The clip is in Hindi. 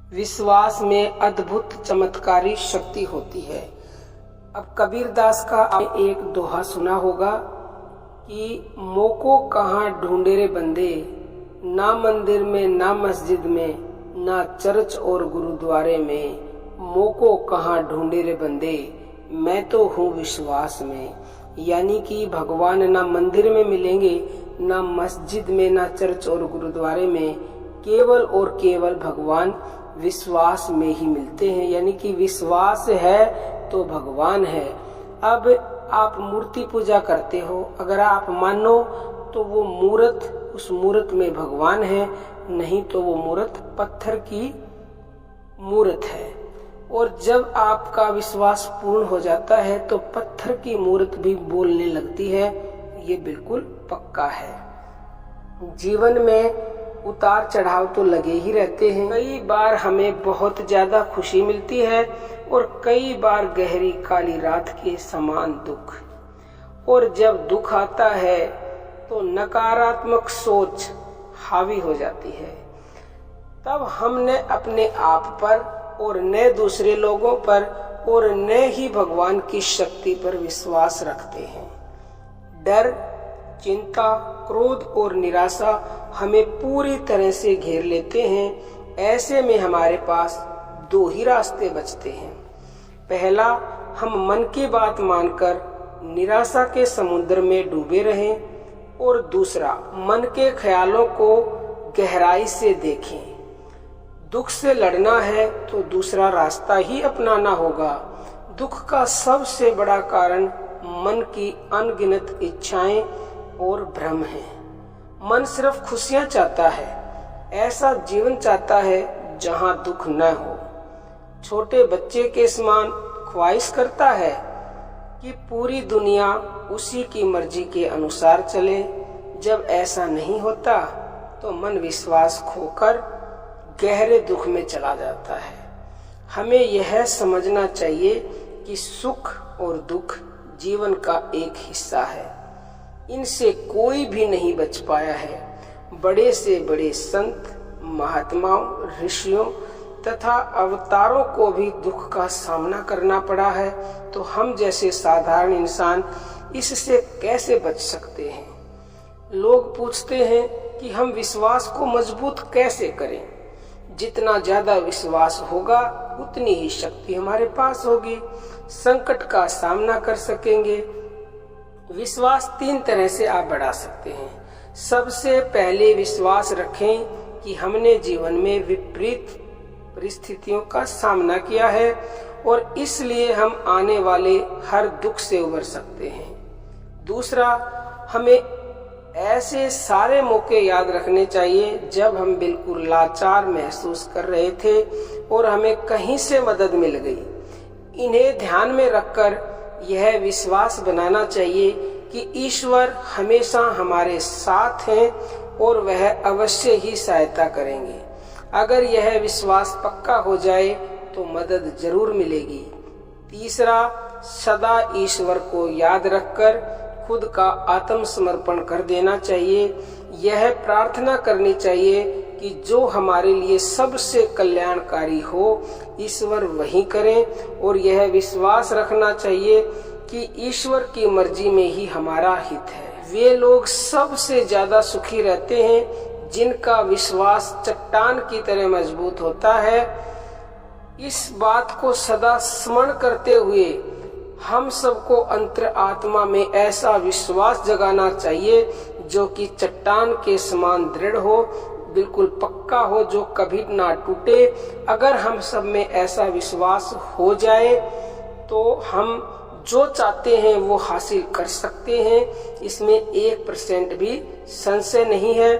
विश्वास में अद्भुत चमत्कारी शक्ति होती है। अब कबीरदास का आपने एक दोहा सुना होगा कि मोको कहाँ ढूंढे रे बंदे, ना मंदिर में ना मस्जिद में ना चर्च और गुरुद्वारे में, मोको कहाँ ढूंढे रे बंदे, मैं तो हूँ विश्वास में। यानी कि भगवान ना मंदिर में मिलेंगे, ना मस्जिद में, ना चर्च और गुरुद्वारे में, केवल और केवल भगवान विश्वास में ही मिलते हैं। यानी कि विश्वास है तो भगवान है। अब आप मूर्ति पूजा करते हो, अगर आप मानो तो वो मूर्त, उस मूर्त में भगवान है, नहीं तो वो मूर्त पत्थर की मूर्त है। और जब आपका विश्वास पूर्ण हो जाता है तो पत्थर की मूर्त भी बोलने लगती है। ये बिल्कुल पक्का है। जीवन में उतार चढ़ाव तो लगे ही रहते हैं। कई बार हमें बहुत ज्यादा खुशी मिलती है और कई बार गहरी काली रात के समान दुख। और जब दुख आता है तो नकारात्मक सोच हावी हो जाती है। तब हमने अपने आप पर और न दूसरे लोगों पर और न ही भगवान की शक्ति पर विश्वास रखते हैं। डर, चिंता, क्रोध और निराशा हमें पूरी तरह से घेर लेते हैं। ऐसे में हमारे पास दो ही रास्ते बचते हैं। पहला, हम मन की बात मानकर निराशा के समुद्र में डूबे रहें, और दूसरा, मन के ख्यालों को गहराई से देखें। दुख से लड़ना है तो दूसरा रास्ता ही अपनाना होगा। दुख का सबसे बड़ा कारण मन की अनगिनत इच्छाएं और भ्रम है। मन सिर्फ खुशियां चाहता है, ऐसा जीवन चाहता है जहां दुख न हो। छोटे बच्चे के समान ख्वाहिश करता है कि पूरी दुनिया उसी की मर्जी के अनुसार चले। जब ऐसा नहीं होता तो मन विश्वास खोकर गहरे दुख में चला जाता है। हमें यह समझना चाहिए कि सुख और दुख जीवन का एक हिस्सा है। इनसे कोई भी नहीं बच पाया है। बड़े से बड़े संत, महात्माओं, ऋषियों तथा अवतारों को भी दुख का सामना करना पड़ा है। तो हम जैसे साधारण इंसान इससे कैसे बच सकते हैं? लोग पूछते हैं कि हम विश्वास को मजबूत कैसे करें? जितना ज्यादा विश्वास होगा उतनी ही शक्ति हमारे पास होगी, संकट का सामना कर सकेंगे। विश्वास 3 तरह से आप बढ़ा सकते हैं। सबसे पहले विश्वास रखें कि हमने जीवन में विपरीत परिस्थितियों का सामना किया है और इसलिए हम आने वाले हर दुख से उबर सकते हैं। दूसरा, हमें ऐसे सारे मौके याद रखने चाहिए जब हम बिल्कुल लाचार महसूस कर रहे थे और हमें कहीं से मदद मिल गई। इन्हें ध्यान में रखकर यह विश्वास बनाना चाहिए कि ईश्वर हमेशा हमारे साथ हैं और वह अवश्य ही सहायता करेंगे। अगर यह विश्वास पक्का हो जाए तो मदद जरूर मिलेगी। तीसरा, सदा ईश्वर को याद रखकर खुद का आत्मसमर्पण कर देना चाहिए। यह प्रार्थना करनी चाहिए कि जो हमारे लिए सबसे कल्याणकारी हो ईश्वर वही करें, और यह विश्वास रखना चाहिए कि ईश्वर की मर्जी में ही हमारा हित है। वे लोग सबसे ज्यादा सुखी रहते हैं जिनका विश्वास चट्टान की तरह मजबूत होता है। इस बात को सदा स्मरण करते हुए हम सबको अंतरात्मा में ऐसा विश्वास जगाना चाहिए जो कि चट्टान के समान दृढ़ हो, बिल्कुल पक्का हो, जो कभी ना टूटे। अगर हम सब में ऐसा विश्वास हो जाए तो हम जो चाहते हैं वो हासिल कर सकते हैं। इसमें 1% भी संशय नहीं है।